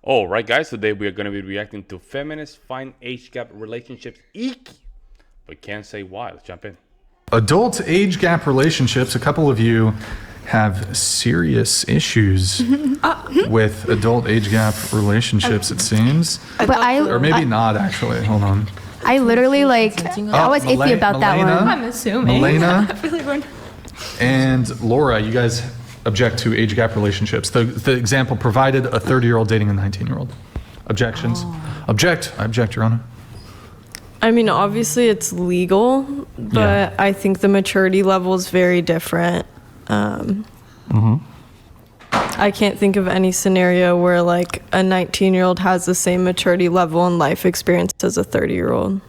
All right, guys. Today we are going to be reacting to feminists find age gap relationships ICKY, but can't say why. Let's jump in. Adult age gap relationships. A couple of you have serious issues with adult age gap relationships, it seems. Or maybe not, actually. Hold on. I literally, I was iffy about that one. I'm assuming. Milena and Laura, you guys object to age gap relationships. The example provided, a 30-year-old dating a 19-year-old. Objections? Object. I object, Your Honor. I mean, obviously it's legal, but I think the maturity level is very different. I can't think of any scenario where like a 19-year-old has the same maturity level and life experience as a 30-year-old.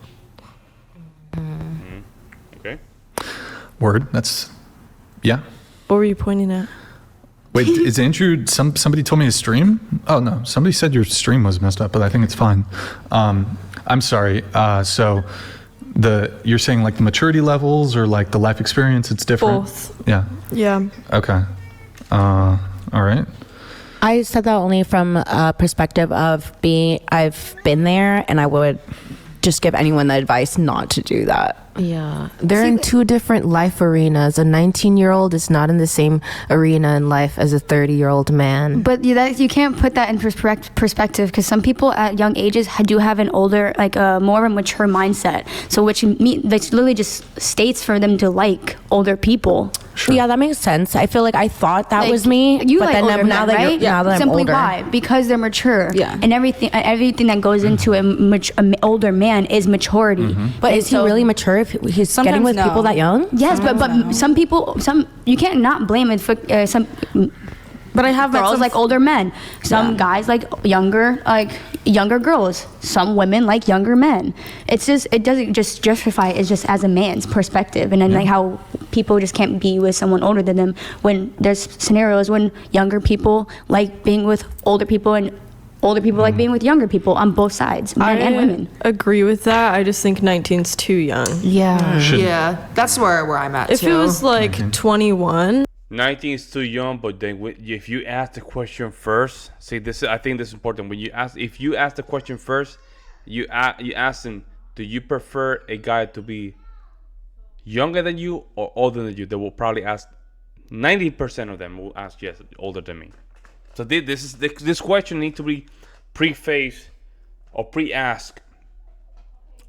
Okay. Word. That's, yeah. What were you pointing at? Wait, is Andrew, somebody told me his stream? Oh, no. Somebody said your stream was messed up, but I think it's fine. I'm sorry. So you're saying like the maturity levels or like the life experience, it's different? Both. Yeah. Yeah. Okay. All right. I said that only from a perspective of I've been there, and I would just give anyone the advice not to do that. Yeah, they're in two different life arenas. A 19-year-old is not in the same arena in life as a 30-year-old man. But you can't put that in perspective, because some people at young ages do have an older, more of a mature mindset. So which literally just states for them to like older people. Sure. Yeah, that makes sense. I feel like I thought that was me. You but like then older now men, that right? now that I'm Simply older. why? Because they're mature. Yeah. And everything that goes into an older man is maturity. But is he really mature if he's getting with people that young? Yes, but some people, you can't not blame it for some. But I have girls like older men. Some guys like younger girls. Some women like younger men. It's just, it doesn't just justify it. It's just as a man's perspective, and then like how people just can't be with someone older than them when there's scenarios when younger people like being with older people and older people like being with younger people on both sides, men and women. Agree with that. I just think 19's too young. Yeah. Yeah, that's where I'm at If too. it was like 21. 19 is too young, but then if you ask the question first, I think this is important. If you ask the question first, you ask them, do you prefer a guy to be younger than you or older than you? They will probably ask, 90% of them will ask yes, older than me. So this question needs to be prefaced or pre-asked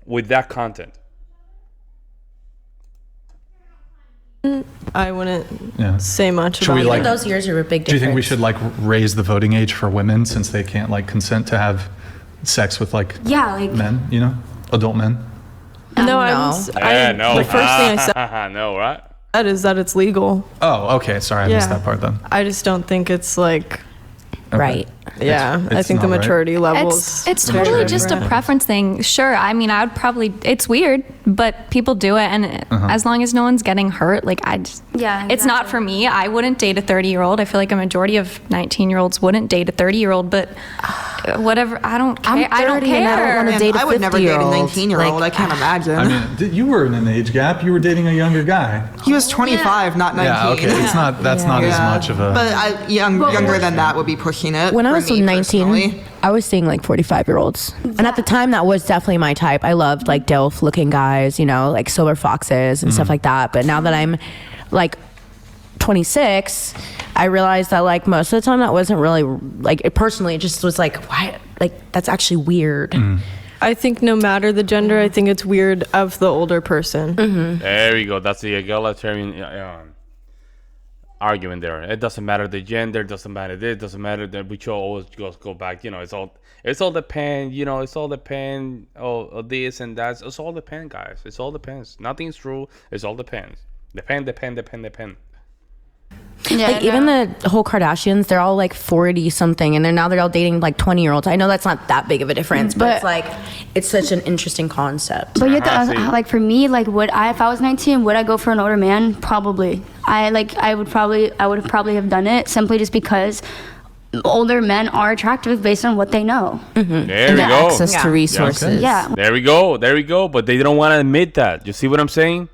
with that content. I wouldn't say much Should we, about like, it. Those years are a big difference. Do you think we should like raise the voting age for women since they can't like consent to have sex with men, adult men? No, No. the first thing I said No, right? is that it's legal. Oh, okay. Sorry, I missed that part then. I just don't think it's like, Right. I think the not right. maturity levels. It's totally just a preference thing. Sure, I mean, I would probably. It's weird, but people do it, and as long as no one's getting hurt, it's not for me. I wouldn't date a 30-year-old. I feel like a majority of 19-year-olds wouldn't date a 30-year-old, but whatever. I don't care. I'm 30 I don't care. and I don't want to date a 50-year-old. I would never date a 19-year-old. I can't imagine. I mean, you were in an age gap. You were dating a younger guy. He was 25, not 19. Yeah, okay. That's not as much of a. But younger than that would be pushing it. When I was for me 19, personally. I was seeing like 45-year-olds. And at the time, that was definitely my type. I loved like DILF-looking guys, like silver foxes and stuff like that. But now that I'm like 26, I realized that like most of the time that wasn't really like personally. It just was like, why? Like that's actually weird. I think no matter the gender, I think it's weird of the older person. There we go. That's the egalitarian argument there. It doesn't matter the gender, doesn't matter this, doesn't matter that. We should always go back. It's all depend. It's all depend. Oh, this and that. It's all depend, guys. It's all depends. Nothing's true. It's all depends. Depend. Yeah, Like even the whole Kardashians, they're all like 40 something, and they're all dating like 20-year-olds. I know that's not that big of a difference, but it's like it's such an interesting concept. But you have to, like for me, like if I was 19, would I go for an older man? Probably. I would probably have done it simply just because older men are attractive based on what they know. There we go. Access to resources. Yeah. There we go. But they don't want to admit that. You see what I'm saying?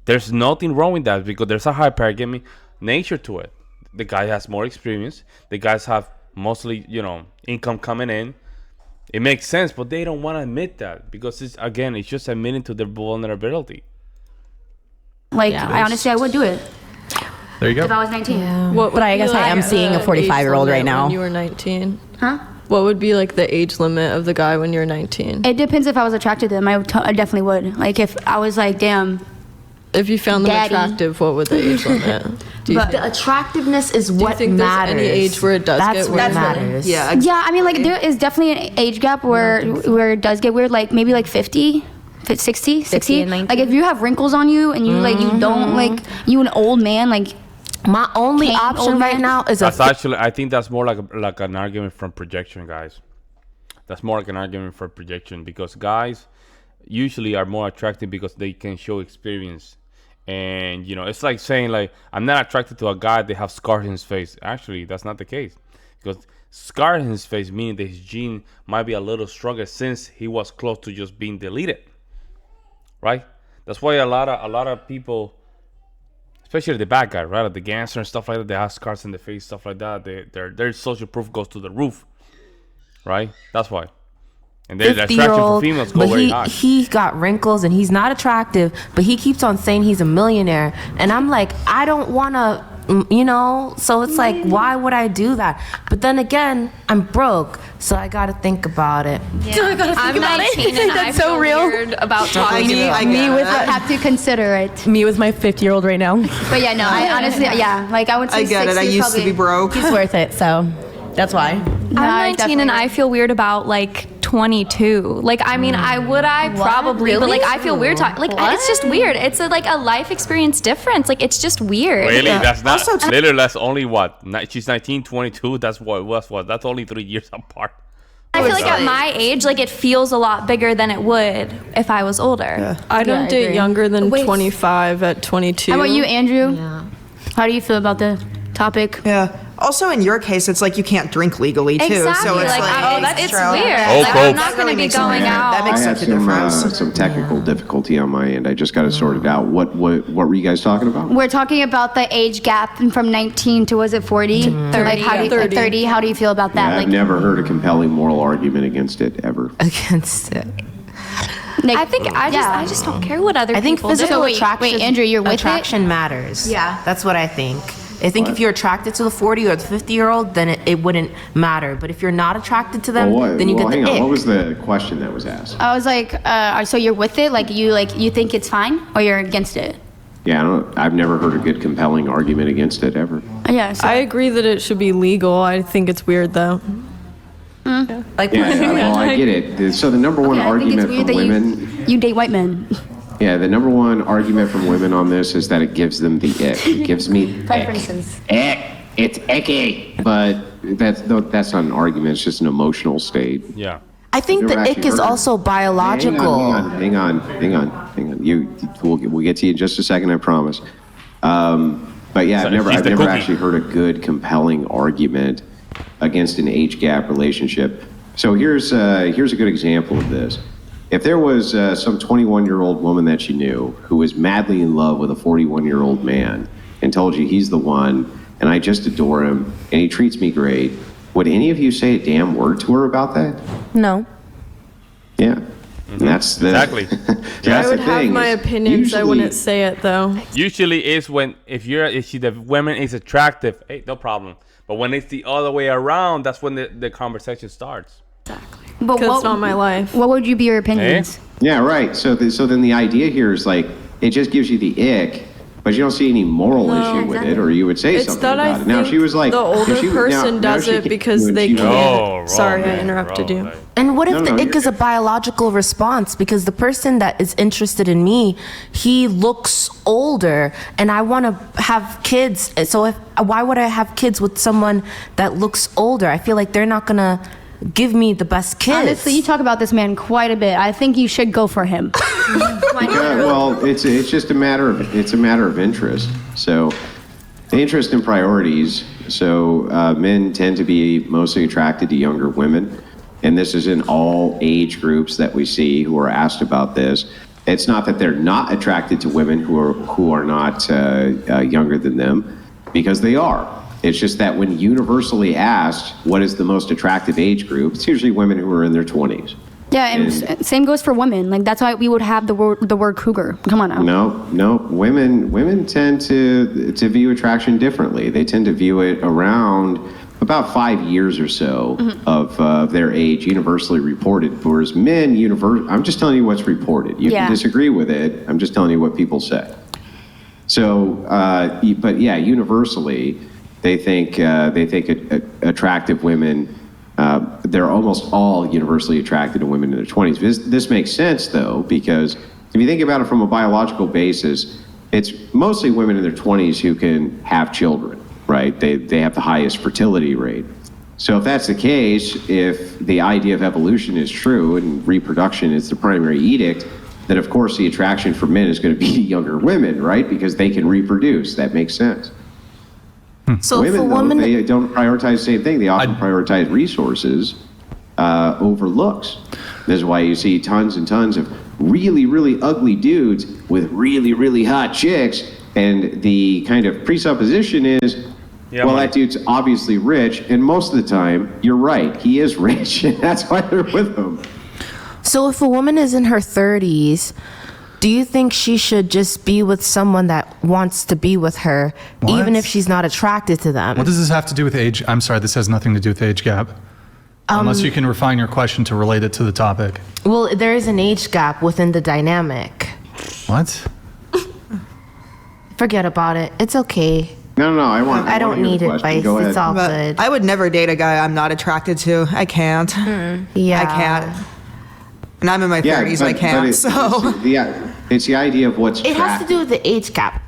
There's nothing wrong with that because there's a hypergamy nature to it. The guy has more experience. The guys have mostly, income coming in. It makes sense, but they don't want to admit that because it's just admitting to their vulnerability. Like, I honestly would do it. There you go. If I was 19. Yeah. But I guess I am seeing a 45-year-old right now. When you were 19. Huh? What would be like the age limit of the guy when you're 19? It depends if I was attracted to them. I definitely would. Like, if I was like, damn. If you found them Daddy. attractive, what would the age limit? The attractiveness is what think matters. there's any age where it does That's get what weird? matters. Yeah. Yeah, I mean, like, there is definitely an age gap where it does get weird. Like, maybe like 50, 60. and 19. Like, if you have wrinkles on you and you, like, you don't, like, you an old man, like, My only Can't option old right man. now is I think that's more like an argument from projection, guys. That's more like an argument for projection because guys usually are more attractive because they can show experience. And, it's like saying, like, I'm not attracted to a guy that have scars in his face. Actually, that's not the case. Because scar in his face meaning that his gene might be a little stronger since he was close to just being deleted. Right? That's why a lot of people, especially the bad guy, right? The gangster and stuff like that, they have scars in the face, stuff like that. Their social proof goes to the roof. Right? That's why. And their attraction for females go very high. He got wrinkles and he's not attractive, but he keeps on saying he's a millionaire. And I'm like, I don't want to, so it's like, why would I do that? But then again, I'm broke, so I got to think about it. yeah. I'm 19 and I feel weird about talking to I have to consider it. Me with my 50-year-old right now. But yeah, no, I honestly, like, I would say I get 60 it. I is used to probably- be broke. He's worth it, so that's why. I'm 19 and I feel weird about like 22. Like, I mean, probably, but like I feel weird talking. Like, it's just weird. It's a life experience difference. Like, it's just weird. Really? That's not. Literally, that's only what? She's 19, 22. That's what? That's only 3 years apart. I feel like at my age, like, it feels a lot bigger than it would if I was older. I don't date agree. younger than 25 at 22. How about you, Andrew? Yeah. How do you feel about the topic? Yeah. Also, in your case, it's like you can't drink legally too. Exactly. So it's it's true. weird. Oh, Like, I'm not going to be going out. That makes I had such a difference. some technical difficulty on my end. I just got to sort it out. What were you guys talking about? We're talking about the age gap from 19 to, was it 40? 30. Like, how do you, 30. 30. How do you feel about that? Yeah, I've never heard a compelling moral argument against it ever. Against it. Like, I think I just don't care what other I think people physical do. wait, attraction. Andrew, you're with it? attraction matters. Yeah. That's what I think. I think if you're attracted to the 40 or the 50-year-old, then it wouldn't matter. But if you're not attracted to them, then you get the hang on. ick. What was the question that was asked? I was like, so you're with it? Like, you think it's fine, or you're against it? Yeah, I've never heard a good compelling argument against it ever. Yeah. So I agree that it should be legal. I think it's weird though. Like, Yeah, well, I get it. So the number one I think it's argument weird from that women. you date white men. Yeah, the number one argument from women on this is that it gives them the ick. It gives me Preferences. ick. It's icky. But that's not an argument. It's just an emotional state. Yeah. I think the Never ick actually is heard. also biological. Hang on. We'll get to you in just a second, I promise. But yeah, I've she's the never cookie. actually heard a good, compelling argument against an age gap relationship. So here's a good example of this. If there was some 21-year-old woman that you knew who was madly in love with a 41-year-old man and told you he's the one, and I just adore him, and he treats me great, would any of you say a damn word to her about that? No. Yeah. And that's the, Exactly. I would have my opinions. I wouldn't say it though. Usually is when if the woman is attractive, hey, no problem. But when it's the other way around, that's when the conversation starts. But Because it's not my life. What would you be your opinions? Yeah, right. So then the idea here is like, it just gives you the ick, but you don't see any moral issue with it, or you would say It's something that I about it. Now, if think she was like, the older if she- person now does she it came because to you and they she was- can't. Sorry, I interrupted you. And what if No, the no, ick you're is a good. biological response? Because the person that is interested in me, he looks older, and I want to have kids. So why would I have kids with someone that looks older? I feel like they're not gonna give me the best kids. Honestly, you talk about this man quite a bit. I think you should go for him. Yeah, well, it's just a matter of interest. So, the interest and priorities. So, men tend to be mostly attracted to younger women, and this is in all age groups that we see who are asked about this. It's not that they're not attracted to women who are not younger than them, because they are. It's just that when universally asked what is the most attractive age group, it's usually women who are in their 20s. Yeah, and same goes for women. Like that's why we would have the word cougar. Come on now. No. Women tend to view attraction differently. They tend to view it around about 5 years or so of their age, universally reported. Whereas men, I'm just telling you what's reported. You can disagree with it. I'm just telling you what people say. So, but yeah, universally, they think attractive women. They're almost all universally attracted to women in their 20s. This makes sense, though, because if you think about it from a biological basis, it's mostly women in their 20s who can have children, right? They have the highest fertility rate. So if that's the case, if the idea of evolution is true and reproduction is the primary edict, then of course the attraction for men is going to be younger women, right? Because they can reproduce. That makes sense. So women, if a woman, though, they don't prioritize the same thing. They often prioritize resources over looks. This is why you see tons and tons of really, really ugly dudes with really, really hot chicks. And the kind of presupposition is, that dude's obviously rich. And most of the time, you're right. He is rich. And that's why they're with him. So if a woman is in her 30s, do you think she should just be with someone that wants to be with her, even if she's not attracted to them? What does this have to do with age? I'm sorry, this has nothing to do with age gap. Unless you can refine your question to relate it to the topic. Well, there is an age gap within the dynamic. What? Forget about it. It's okay. No, I don't need advice. It's all good. I would never date a guy I'm not attracted to. I can't. Yeah. I can't. And I'm in my 30s. I can't. It's the idea of what's It has to do with the age gap.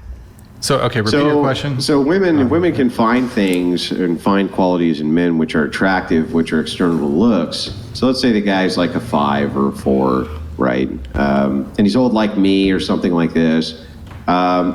So, okay, repeat your question. So women can find things and find qualities in men which are attractive, which are external looks. So let's say the guy's like a 5 or a 4, right? And he's old like me or something like this.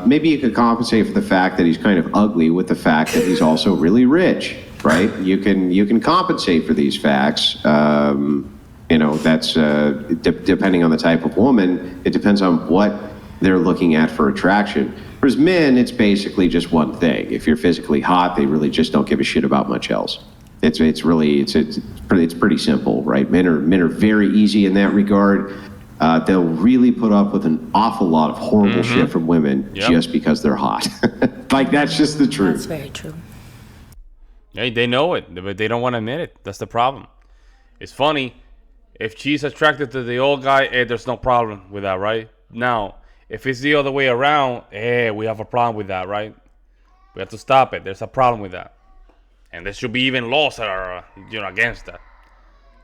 Maybe you could compensate for the fact that he's kind of ugly with the fact that he's also really rich, right? You can compensate for these facts. That's depending on the type of woman. It depends on what they're looking at for attraction. Whereas men, it's basically just one thing. If you're physically hot, they really just don't give a shit about much else. It's pretty simple, right? Men are very easy in that regard. They'll really put up with an awful lot of horrible shit from women just because they're hot. Like, that's just the truth. That's very true. Yeah, they know it, but they don't want to admit it. That's the problem. It's funny. If she's attracted to the old guy, there's no problem with that, right? Now, if it's the other way around, we have a problem with that, right? We have to stop it. There's a problem with that. And there should be even laws that are, against that.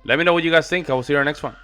Let me know what you guys think. I will see you in our next one.